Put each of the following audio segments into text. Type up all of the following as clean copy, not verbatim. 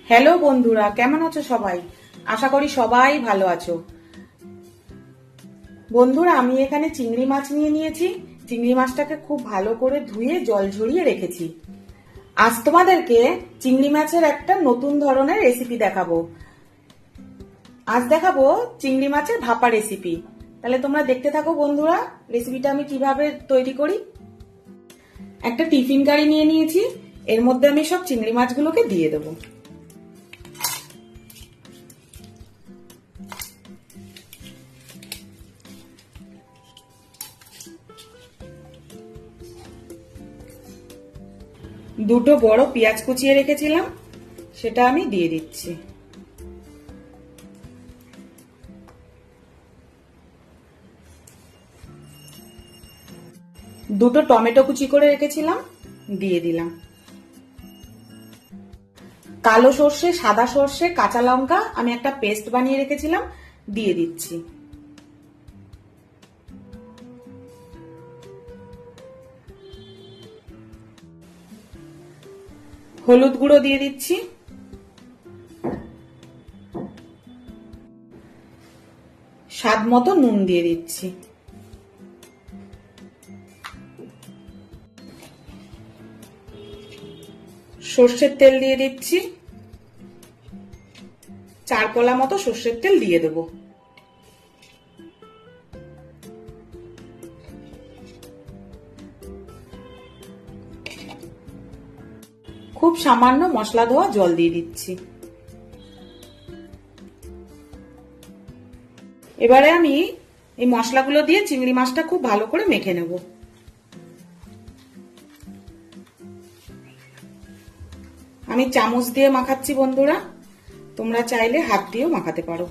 Hello বন্ধুরা, কেমন আছো সবাই? আশা করি সবাই ভালো আছো। বন্ধুরা, আমি এখানে চিংড়ি মাছ নিয়ে নিয়েছি। চিংড়ি মাছটাকে খুব ভালো করে ধুয়ে জল ঝরিয়ে রেখেছি। আজ তোমাদেরকে চিংড়ি মাছের একটা নতুন ধরনের রেসিপি দেখাবো। আজ দেখাবো চিংড়ি মাছের ভাপা রেসিপি। তাহলে তোমরা দেখতে থাকো বন্ধুরা, রেসিপিটা আমি কিভাবে তৈরি করি। একটা টিফিন কারি নিয়ে নিয়েছি, এর মধ্যে আমি সব চিংড়ি মাছগুলোকে দিয়ে দেবো। দুটো বড় পেঁয়াজ কুচিয়ে রেখেছিলাম, সেটা আমি দিয়ে দিচ্ছি। দুটো টমেটো কুচি করে রেখেছিলাম, দিয়ে দিলাম। কালো সর্ষে, সাদা সর্ষে, কাঁচা লঙ্কা আমি একটা পেস্ট বানিয়ে রেখেছিলাম, দিয়ে দিচ্ছি। হলুদ গুঁড়ো দিয়ে দিচ্ছি। স্বাদ মতো নুন দিয়ে দিচ্ছি। সর্ষের তেল দিয়ে দিচ্ছি। 4 কলা মতো সর্ষের তেল দিয়ে দেবো। খুব সামান্য মশলা ধোয়া জল দিয়ে দিচ্ছি। এবারে আমি এই মশলাগুলো দিয়ে চিংড়ি মাছটা খুব ভালো করে মেখে নেব। আমি চামচ দিয়ে মাখাচ্ছি বন্ধুরা, তোমরা চাইলে হাত দিয়েও মাখাতে পারো।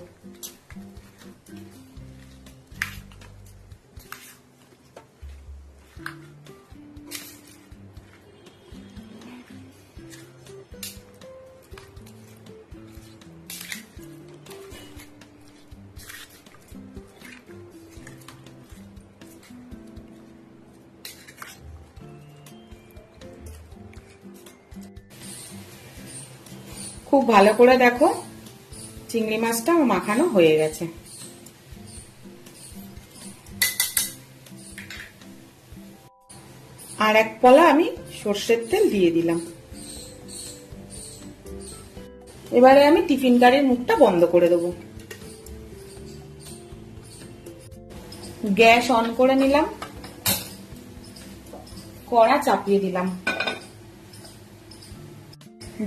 খুব ভালো করে দেখো, চিংড়ি মাছটা আমার মাখানো হয়ে গেছে। আর এক পলা আমি সর্ষের তেল দিয়ে দিলাম। এবারে আমি টিফিন কারির মুখটা বন্ধ করে দেবো। গ্যাস অন করে নিলাম, কড়া চাপিয়ে দিলাম,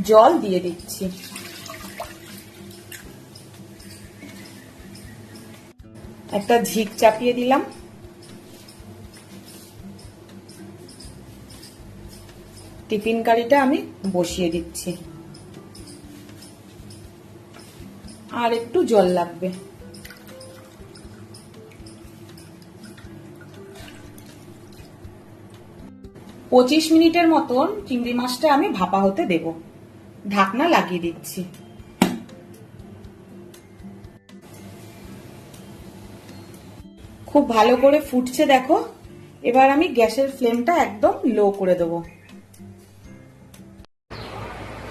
জল দিয়ে দিচ্ছি। একটা ঝিক চাপিয়ে দিলাম। টিফিন কারিটা আমি বসিয়ে দিচ্ছি। আর একটু জল লাগবে। পঁচিশ মিনিটের মতন চিংড়ি মাছটা আমি ভাপা হতে দেব। ঢাকনা লাগিয়ে দিচ্ছি। খুব ভালো করে ফুটছে দেখো। এবার আমি গ্যাসের ফ্লেমটা একদম লো করে দেব।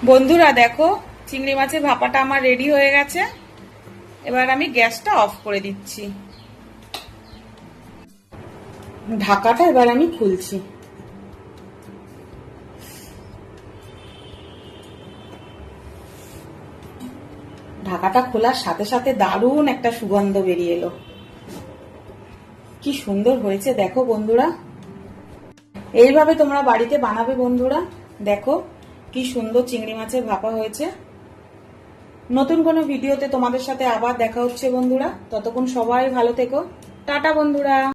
বন্ধুরা দেখো, চিংড়ি মাছের ভাপাটা আমার রেডি হয়ে গেছে। এবার আমি গ্যাসটা অফ করে দিচ্ছি। ঢাকাটা এবার আমি খুলছি। ঢাকাটা খোলার সাথে সাথে দারুণ একটা সুগন্ধ বেরিয়ে এলো। কি সুন্দর হয়েছে দেখো বন্ধুরা। এইভাবে তোমরা বাড়িতে বানাবে বন্ধুরা। দেখো কি সুন্দর চিংড়ি মাছের ভাপা হয়েছে। নতুন কোনো ভিডিওতে তোমাদের সাথে আবার দেখা হচ্ছে বন্ধুরা। ততক্ষণ সবাই ভালো থেকো। টাটা বন্ধুরা।